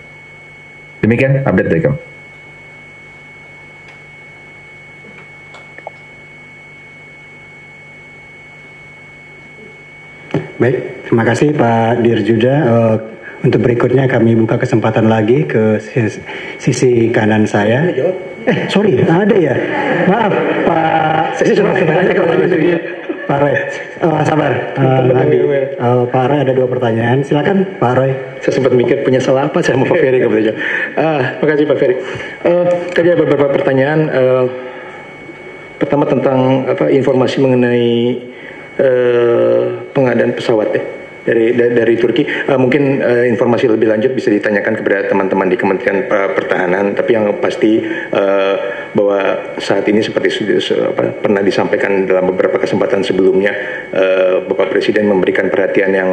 Demikian update dari kami. Baik, terima kasih Pak Dirjuda. Untuk berikutnya kami buka kesempatan lagi ke sisi kanan saya. Sorry, ada ya. Maaf, Pak. Saya sudah bertanya kepada Pak Roy. Sabar. Pak Roy ada 2 pertanyaan. Silakan Pak Roy. Saya sempat mikir punya salah apa saya sama Pak Ferry kebetulan. Terima kasih Pak Ferry. Tadi ada beberapa pertanyaan. Pertama tentang informasi mengenai pengadaan pesawat dari Turki. Mungkin informasi lebih lanjut bisa ditanyakan kepada teman-teman di Kementerian Pertahanan, tapi yang pasti bahwa saat ini seperti pernah disampaikan dalam beberapa kesempatan sebelumnya, Bapak Presiden memberikan perhatian yang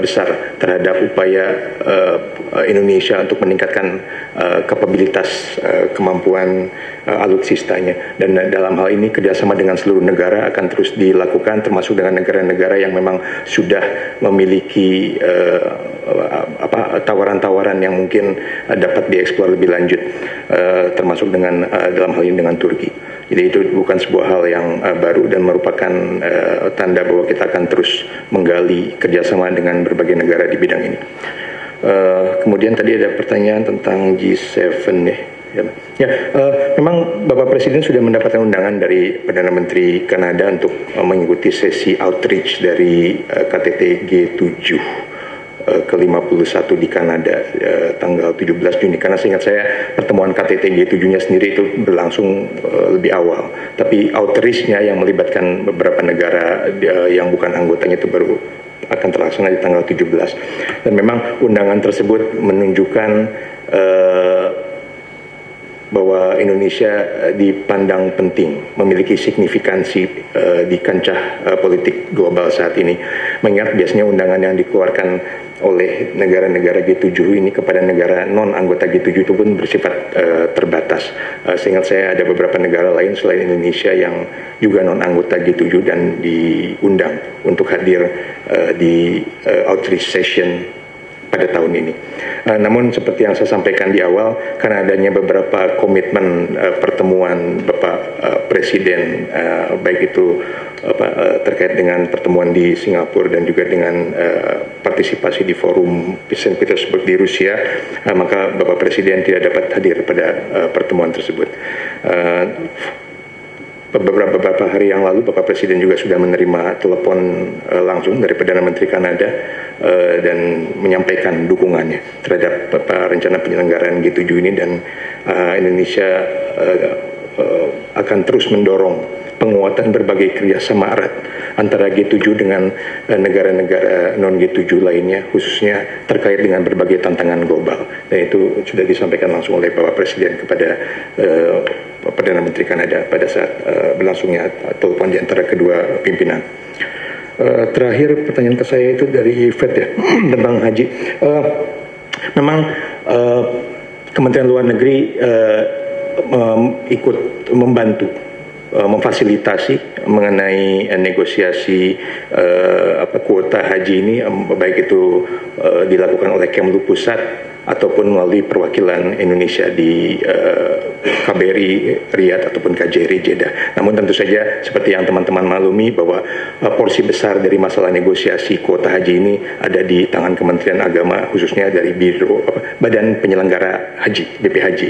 besar terhadap upaya Indonesia untuk meningkatkan kapabilitas kemampuan alutsistanya, dan dalam hal ini kerjasama dengan seluruh negara akan terus dilakukan, termasuk dengan negara-negara yang memang sudah memiliki tawaran-tawaran yang mungkin dapat dieksplor lebih lanjut, termasuk dengan dalam hal ini dengan Turki. Jadi itu bukan sebuah hal yang baru dan merupakan tanda bahwa kita akan terus menggali kerjasama dengan berbagai negara di bidang ini. Kemudian tadi ada pertanyaan tentang G7 memang Bapak Presiden sudah mendapatkan undangan dari Perdana Menteri Kanada untuk mengikuti sesi outreach dari KTT G7 ke-51 di Kanada tanggal 17 Juni. Karena seingat saya pertemuan KTT G7-nya sendiri itu berlangsung lebih awal, tapi outreach-nya yang melibatkan beberapa negara yang bukan anggotanya itu baru akan terlaksana di tanggal 17. Dan memang undangan tersebut menunjukkan bahwa Indonesia dipandang penting, memiliki signifikansi di kancah politik global saat ini. Mengingat biasanya undangan yang dikeluarkan oleh negara-negara G7 ini kepada negara non-anggota G7 itu pun bersifat terbatas. Seingat saya ada beberapa negara lain selain Indonesia yang juga non-anggota G7 dan diundang untuk hadir di outreach session pada tahun ini. Namun seperti yang saya sampaikan di awal, karena adanya beberapa komitmen pertemuan Bapak Presiden, baik itu terkait dengan pertemuan di Singapura dan juga dengan partisipasi di forum St. Petersburg di Rusia, maka Bapak Presiden tidak dapat hadir pada pertemuan tersebut. Beberapa hari yang lalu Bapak Presiden juga sudah menerima telepon langsung dari Perdana Menteri Kanada dan menyampaikan dukungannya terhadap rencana penyelenggaraan G7 ini, dan Indonesia akan terus mendorong penguatan berbagai kerjasama erat antara G7 dengan negara-negara non G7 lainnya, khususnya terkait dengan berbagai tantangan global. Dan itu sudah disampaikan langsung oleh Bapak Presiden kepada Perdana Menteri Kanada pada saat berlangsungnya telepon di antara kedua pimpinan. Terakhir pertanyaan ke saya itu dari Fed ya tentang haji. Memang Kementerian Luar Negeri ikut membantu memfasilitasi mengenai negosiasi kuota haji ini, baik itu dilakukan oleh Kemlu Pusat ataupun melalui perwakilan Indonesia di KBRI Riyadh ataupun KJRI Jeddah. Namun tentu saja seperti yang teman-teman maklumi bahwa porsi besar dari masalah negosiasi kuota haji ini ada di tangan Kementerian Agama, khususnya dari Badan Penyelenggara Haji, BP Haji.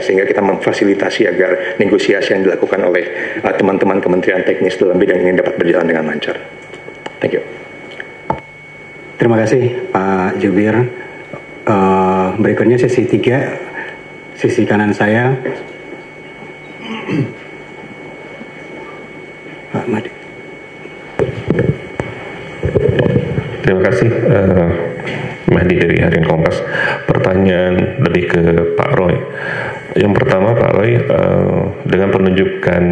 Sehingga kita memfasilitasi agar negosiasi yang dilakukan oleh teman-teman Kementerian Teknis dalam bidang ini dapat berjalan dengan lancar. Thank you. Terima kasih Pak Jubir. Berikutnya sesi 3, sisi kanan saya, Pak Madi. Terima kasih, Mahdi dari Harian Kompas. Pertanyaan lebih ke Pak Roy. Yang pertama, Pak Roy, dengan penunjukan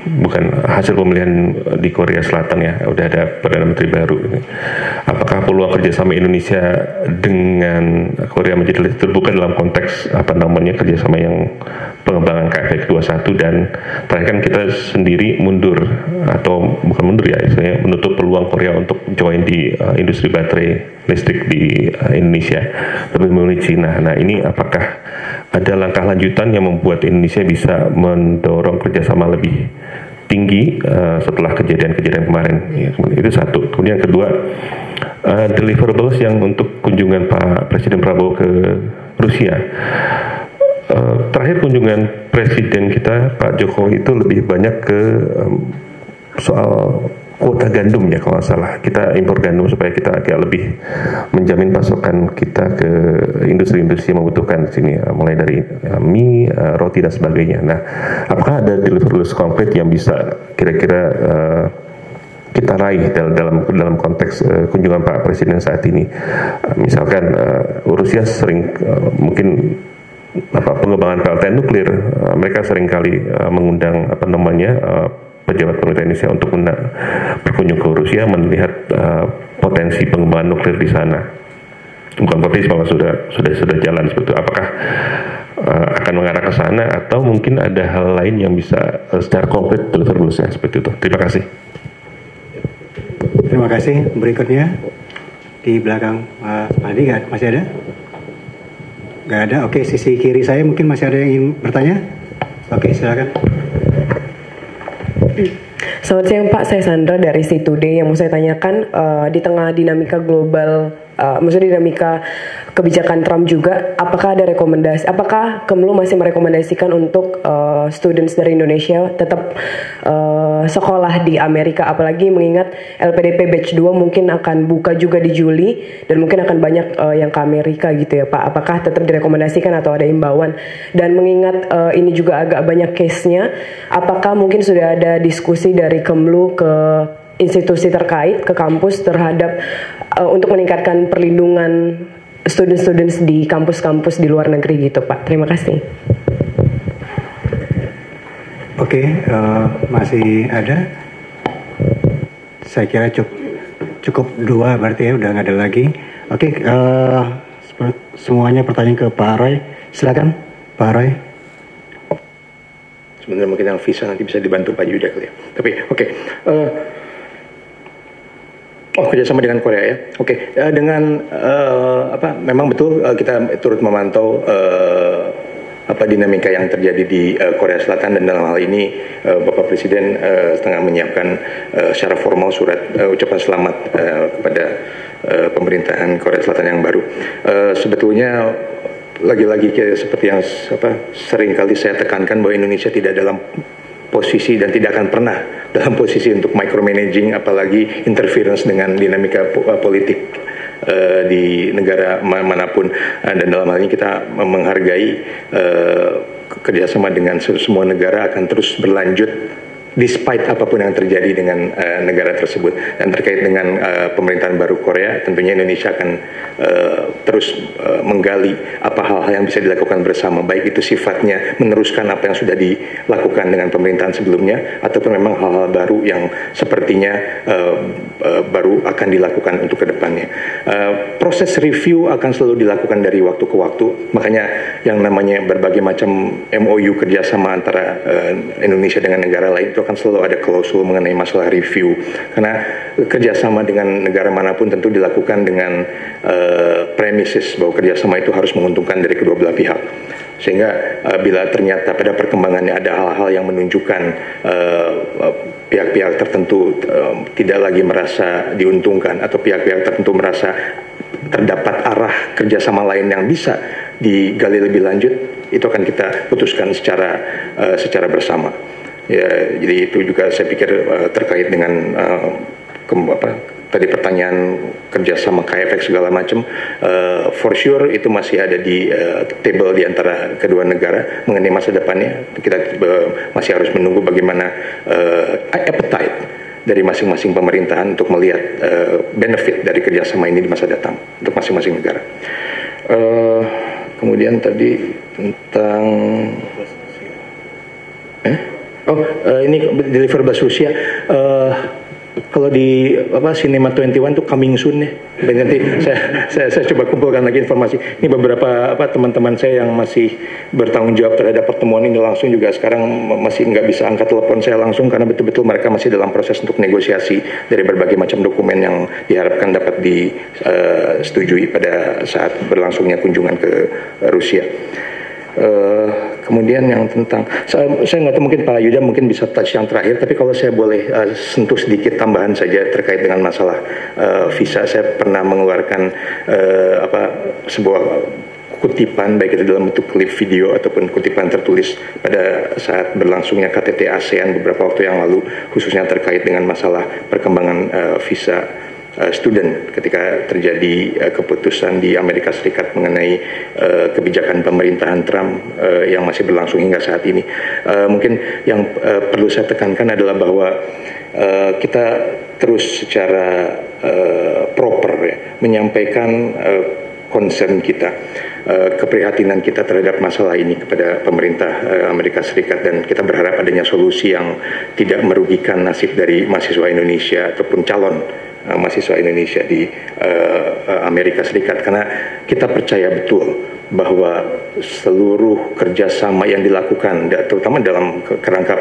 bukan hasil pemilihan di Korea Selatan ya, udah ada Perdana Menteri baru. Apakah peluang kerjasama Indonesia dengan Korea menjadi lebih terbuka dalam konteks kerjasama yang pengembangan KFX 21, dan terakhir kan kita sendiri mundur atau bukan mundur ya, istilahnya menutup peluang Korea untuk join di industri baterai listrik di Indonesia, lebih memilih Cina. Nah, ini apakah ada langkah lanjutan yang membuat Indonesia bisa mendorong kerjasama lebih tinggi setelah kejadian-kejadian kemarin? Ya, itu satu. Kemudian yang kedua, deliverables yang untuk kunjungan Pak Presiden Prabowo ke Rusia. Terakhir kunjungan Presiden kita Pak Jokowi itu lebih banyak ke soal kuota gandum ya, kalau nggak salah. Kita impor gandum supaya kita agak lebih menjamin pasokan kita ke industri-industri yang membutuhkan di sini, mulai dari mie, roti dan sebagainya. Nah, apakah ada deliverables konkret yang bisa kira-kira kita raih dalam konteks kunjungan Pak Presiden saat ini? Misalkan Rusia sering mungkin pengembangan PLTN nuklir, mereka seringkali mengundang pejabat pemerintah Indonesia untuk berkunjung ke Rusia melihat potensi pengembangan nuklir di sana. Bukan potensi, malah sudah jalan seperti itu. Apakah akan mengarah ke sana atau mungkin ada hal lain yang bisa secara konkret deliverables-nya seperti itu? Terima kasih. Terima kasih. Berikutnya di belakang Mas Madi, masih ada? Nggak ada. Oke, sisi kiri saya mungkin masih ada yang ingin bertanya. Oke, silakan. Selamat siang Pak, saya Sandra dari C2D. Yang mau saya tanyakan, di tengah dinamika global, maksudnya dinamika kebijakan Trump juga, apakah ada rekomendasi, apakah Kemlu masih merekomendasikan untuk students dari Indonesia tetap sekolah di Amerika, apalagi mengingat LPDP batch 2 mungkin akan buka juga di Juli dan mungkin akan banyak yang ke Amerika gitu ya Pak. Apakah tetap direkomendasikan atau ada imbauan? Dan mengingat ini juga agak banyak case-nya, apakah mungkin sudah ada diskusi dari Kemlu ke institusi terkait, ke kampus terhadap untuk meningkatkan perlindungan students di kampus-kampus di luar negeri gitu Pak? Terima kasih. Oke, masih ada? Saya kira cukup dua berarti ya, udah nggak ada lagi. Oke, semuanya pertanyaan ke Pak Roy. Silakan Pak Roy. Sebenarnya mungkin yang visa nanti bisa dibantu Pak Yuda kali ya. Tapi oke. Kerjasama dengan Korea ya. Oke, dengan memang betul kita turut memantau dinamika yang terjadi di Korea Selatan, dan dalam hal ini Bapak Presiden tengah menyiapkan secara formal surat ucapan selamat kepada pemerintahan Korea Selatan yang baru. Sebetulnya lagi-lagi seperti yang sering kali saya tekankan, bahwa Indonesia tidak dalam posisi dan tidak akan pernah dalam posisi untuk micromanaging, apalagi interference dengan dinamika politik di negara manapun. Dan dalam hal ini kita menghargai kerjasama dengan semua negara akan terus berlanjut despite apapun yang terjadi dengan negara tersebut. Dan terkait dengan pemerintahan baru Korea, tentunya Indonesia akan terus menggali apa hal-hal yang bisa dilakukan bersama, baik itu sifatnya meneruskan apa yang sudah dilakukan dengan pemerintahan sebelumnya, ataupun memang hal-hal baru yang sepertinya baru akan dilakukan untuk kedepannya. Proses review akan selalu dilakukan dari waktu ke waktu, makanya yang namanya berbagai macam MOU kerjasama antara Indonesia dengan negara lain itu akan selalu ada klausul mengenai masalah review, karena kerjasama dengan negara manapun tentu dilakukan dengan premises bahwa kerjasama itu harus menguntungkan dari kedua belah pihak. Sehingga bila ternyata pada perkembangannya ada hal-hal yang menunjukkan pihak-pihak tertentu tidak lagi merasa diuntungkan, atau pihak-pihak tertentu merasa terdapat arah kerjasama lain yang bisa digali lebih lanjut, itu akan kita putuskan secara bersama. Ya, jadi itu juga saya pikir terkait dengan tadi pertanyaan kerjasama KFX segala macam, for sure itu masih ada di table di antara kedua negara. Mengenai masa depannya, kita masih harus menunggu bagaimana appetite dari masing-masing pemerintahan untuk melihat benefit dari kerjasama ini di masa datang untuk masing-masing negara. Kemudian tadi tentang ini deliverable Rusia. Kalau di Cinema 21 tuh coming soon ya. Nanti saya coba kumpulkan lagi informasi. Ini beberapa teman-teman saya yang masih bertanggung jawab terhadap pertemuan ini langsung juga sekarang masih nggak bisa angkat telepon saya langsung, karena betul-betul mereka masih dalam proses untuk negosiasi dari berbagai macam dokumen yang diharapkan dapat disetujui pada saat berlangsungnya kunjungan ke Rusia. Kemudian yang tentang saya nggak tahu, mungkin Pak Yuda mungkin bisa touch yang terakhir, tapi kalau saya boleh sentuh sedikit tambahan saja terkait dengan masalah visa. Saya pernah mengeluarkan sebuah kutipan, baik itu dalam bentuk klip video ataupun kutipan tertulis pada saat berlangsungnya KTT ASEAN beberapa waktu yang lalu, khususnya terkait dengan masalah perkembangan visa student ketika terjadi keputusan di Amerika Serikat mengenai kebijakan pemerintahan Trump yang masih berlangsung hingga saat ini. Mungkin yang perlu saya tekankan adalah bahwa kita terus secara proper ya, menyampaikan concern kita, keprihatinan kita terhadap masalah ini kepada pemerintah Amerika Serikat, dan kita berharap adanya solusi yang tidak merugikan nasib dari mahasiswa Indonesia ataupun calon mahasiswa Indonesia di Amerika Serikat, karena kita percaya betul bahwa seluruh kerjasama yang dilakukan, terutama dalam kerangka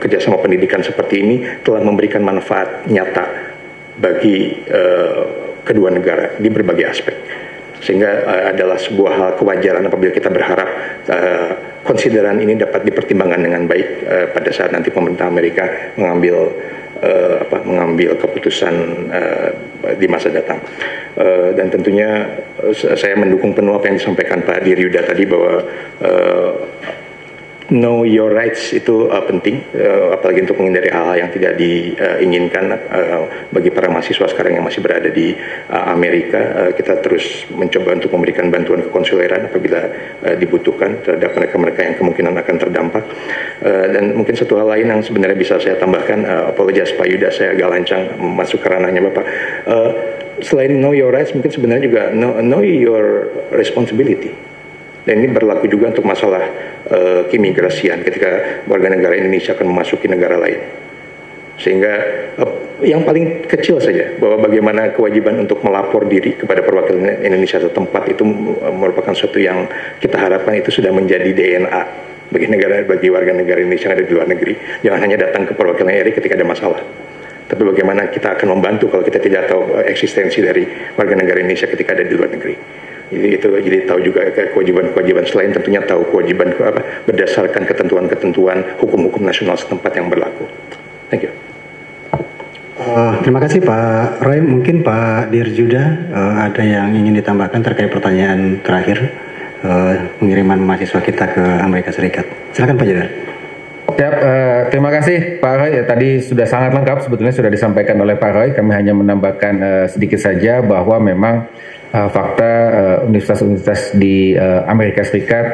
kerjasama pendidikan seperti ini, telah memberikan manfaat nyata bagi kedua negara di berbagai aspek. Sehingga adalah sebuah hal kewajaran apabila kita berharap konsideran ini dapat dipertimbangkan dengan baik pada saat nanti pemerintah Amerika mengambil keputusan di masa datang. Dan tentunya saya mendukung penuh apa yang disampaikan Pak Diryuda tadi, bahwa know your rights itu penting, apalagi untuk menghindari hal-hal yang tidak diinginkan bagi para mahasiswa sekarang yang masih berada di Amerika. Kita terus mencoba untuk memberikan bantuan kekonsuleran apabila dibutuhkan terhadap mereka-mereka yang kemungkinan akan terdampak. Dan mungkin satu hal lain yang sebenarnya bisa saya tambahkan, apologize Pak Yuda, saya agak lancang masuk ke ranahnya Bapak. Selain know your rights, mungkin sebenarnya juga know your responsibility. Dan ini berlaku juga untuk masalah keimigrasian ketika warga negara Indonesia akan memasuki negara lain. Sehingga yang paling kecil saja, bahwa bagaimana kewajiban untuk melapor diri kepada perwakilan Indonesia setempat itu merupakan sesuatu yang kita harapkan itu sudah menjadi DNA bagi warga negara Indonesia yang ada di luar negeri. Jangan hanya datang ke perwakilan RI ketika ada masalah, tapi bagaimana kita akan membantu kalau kita tidak tahu eksistensi dari warga negara Indonesia ketika ada di luar negeri. Jadi tahu juga kewajiban-kewajiban, selain tentunya tahu kewajiban berdasarkan ketentuan-ketentuan hukum-hukum nasional setempat yang berlaku. Thank you. Terima kasih Pak Roy. Mungkin Pak Dirjuda ada yang ingin ditambahkan terkait pertanyaan terakhir pengiriman mahasiswa kita ke Amerika Serikat. Silakan Pak Dirjuda. Siap, terima kasih Pak Roy. Tadi sudah sangat lengkap sebetulnya sudah disampaikan oleh Pak Roy. Kami hanya menambahkan sedikit saja bahwa memang fakta universitas-universitas di Amerika Serikat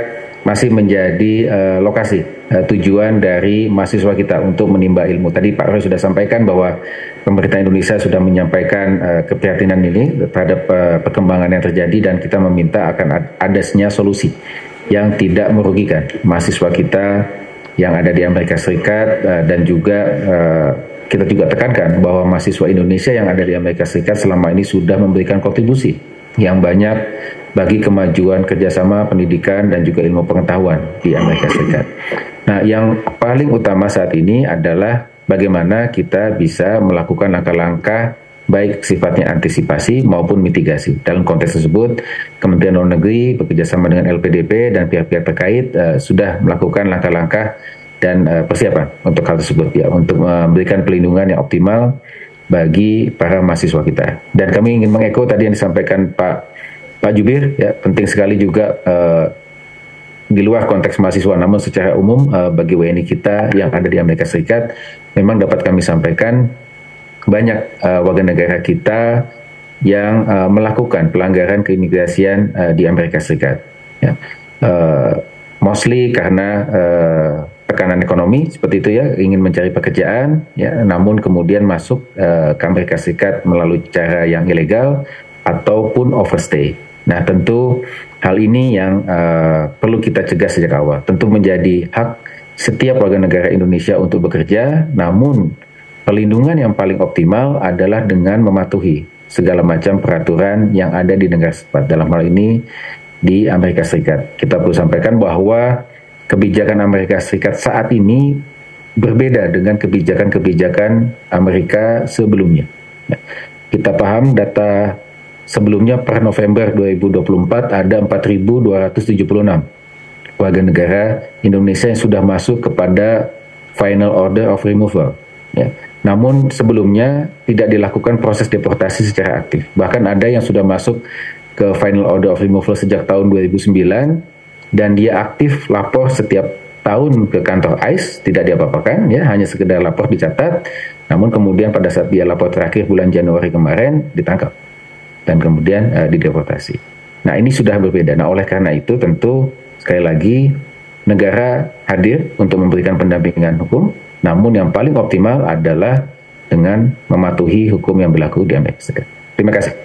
masih menjadi lokasi tujuan dari mahasiswa kita untuk menimba ilmu. Tadi Pak Roy sudah sampaikan bahwa pemerintah Indonesia sudah menyampaikan keprihatinan ini terhadap perkembangan yang terjadi, dan kita meminta akan adanya solusi yang tidak merugikan mahasiswa kita yang ada di Amerika Serikat, dan juga kita juga tekankan bahwa mahasiswa Indonesia yang ada di Amerika Serikat selama ini sudah memberikan kontribusi yang banyak bagi kemajuan kerjasama pendidikan dan juga ilmu pengetahuan di Amerika Serikat. Nah, yang paling utama saat ini adalah bagaimana kita bisa melakukan langkah-langkah baik sifatnya antisipasi maupun mitigasi. Dalam konteks tersebut, Kementerian Luar Negeri bekerjasama dengan LPDP dan pihak-pihak terkait sudah melakukan langkah-langkah dan persiapan untuk hal tersebut, ya, untuk memberikan pelindungan yang optimal bagi para mahasiswa kita. Dan kami ingin mengeko tadi yang disampaikan Pak Jubir, ya, penting sekali juga di luar konteks mahasiswa, namun secara umum bagi WNI kita yang ada di Amerika Serikat, memang dapat kami sampaikan banyak warga negara kita yang melakukan pelanggaran keimigrasian di Amerika Serikat. Ya. Mostly karena tekanan ekonomi seperti itu, ya, ingin mencari pekerjaan, ya, namun kemudian masuk ke Amerika Serikat melalui cara yang ilegal ataupun overstay. Nah, tentu hal ini yang perlu kita cegah sejak awal. Tentu menjadi hak setiap warga negara Indonesia untuk bekerja, namun perlindungan yang paling optimal adalah dengan mematuhi segala macam peraturan yang ada di negara setempat. Dalam hal ini di Amerika Serikat. Kita perlu sampaikan bahwa kebijakan Amerika Serikat saat ini berbeda dengan kebijakan-kebijakan Amerika sebelumnya. Kita paham data sebelumnya per November 2024 ada 4.276 warga negara Indonesia yang sudah masuk kepada final order of removal. Ya. Namun sebelumnya tidak dilakukan proses deportasi secara aktif. Bahkan ada yang sudah masuk ke final order of removal sejak tahun 2009 dan dia aktif lapor setiap tahun ke kantor ICE, tidak diapa-apakan, ya, hanya sekedar lapor dicatat. Namun kemudian pada saat dia lapor terakhir bulan Januari kemarin ditangkap dan kemudian dideportasi. Nah, ini sudah berbeda. Nah, oleh karena itu tentu sekali lagi negara hadir untuk memberikan pendampingan hukum, namun yang paling optimal adalah dengan mematuhi hukum yang berlaku di Amerika Serikat. Terima kasih.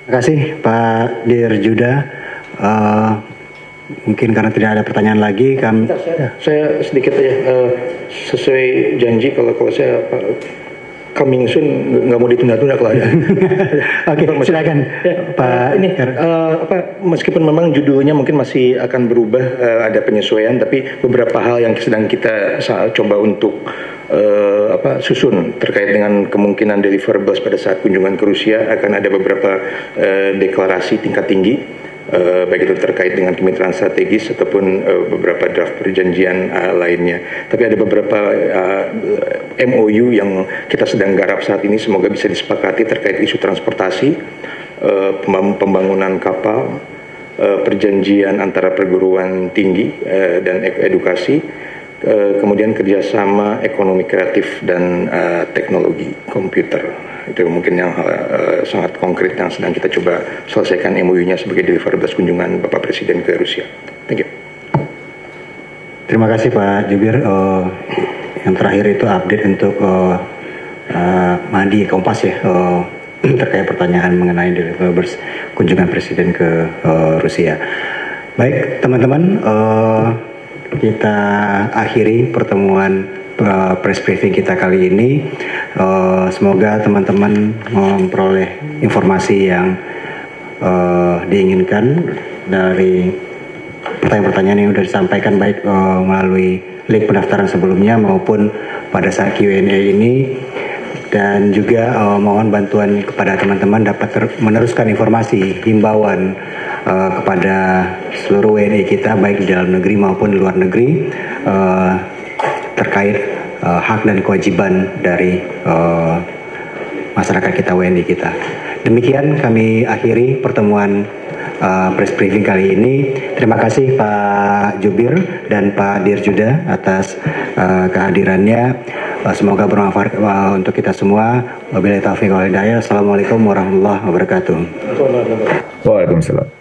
Terima kasih Pak Dirjuda. Mungkin karena tidak ada pertanyaan lagi, saya sedikit aja sesuai janji kalau saya coming soon nggak mau ditunda-tunda kalau ada. Oke, silakan Pak. Ini meskipun memang judulnya mungkin masih akan berubah, ada penyesuaian, tapi beberapa hal yang sedang kita coba untuk susun terkait dengan kemungkinan deliverables pada saat kunjungan ke Rusia. Akan ada beberapa deklarasi tingkat tinggi, baik itu terkait dengan kemitraan strategis ataupun beberapa draft perjanjian lainnya. Tapi ada beberapa MOU yang kita sedang garap saat ini, semoga bisa disepakati terkait isu transportasi, pembangunan kapal, perjanjian antara perguruan tinggi dan edukasi, kemudian kerjasama ekonomi kreatif dan teknologi komputer. Itu mungkin yang sangat konkret yang sedang kita coba selesaikan MOU-nya sebagai deliverables kunjungan Bapak Presiden ke Rusia. Thank you. Terima kasih Pak Jubir. Yang terakhir itu update untuk Madi Kompas, ya, terkait pertanyaan mengenai deliverables kunjungan Presiden ke Rusia. Baik teman-teman, kita akhiri pertemuan press briefing kita kali ini. Semoga teman-teman memperoleh informasi yang diinginkan dari pertanyaan-pertanyaan yang sudah disampaikan, baik melalui link pendaftaran sebelumnya maupun pada saat Q&A ini. Dan juga mohon bantuan kepada teman-teman dapat meneruskan informasi himbauan kepada seluruh WNI kita, baik di dalam negeri maupun di luar negeri, terkait hak dan kewajiban dari masyarakat kita, WNI kita. Demikian kami akhiri pertemuan press briefing kali ini. Terima kasih Pak Jubir dan Pak Dirjuda atas kehadirannya. Semoga bermanfaat untuk kita semua. Wabillahi taufiq wal hidayah. Assalamualaikum warahmatullahi wabarakatuh. Waalaikumsalam.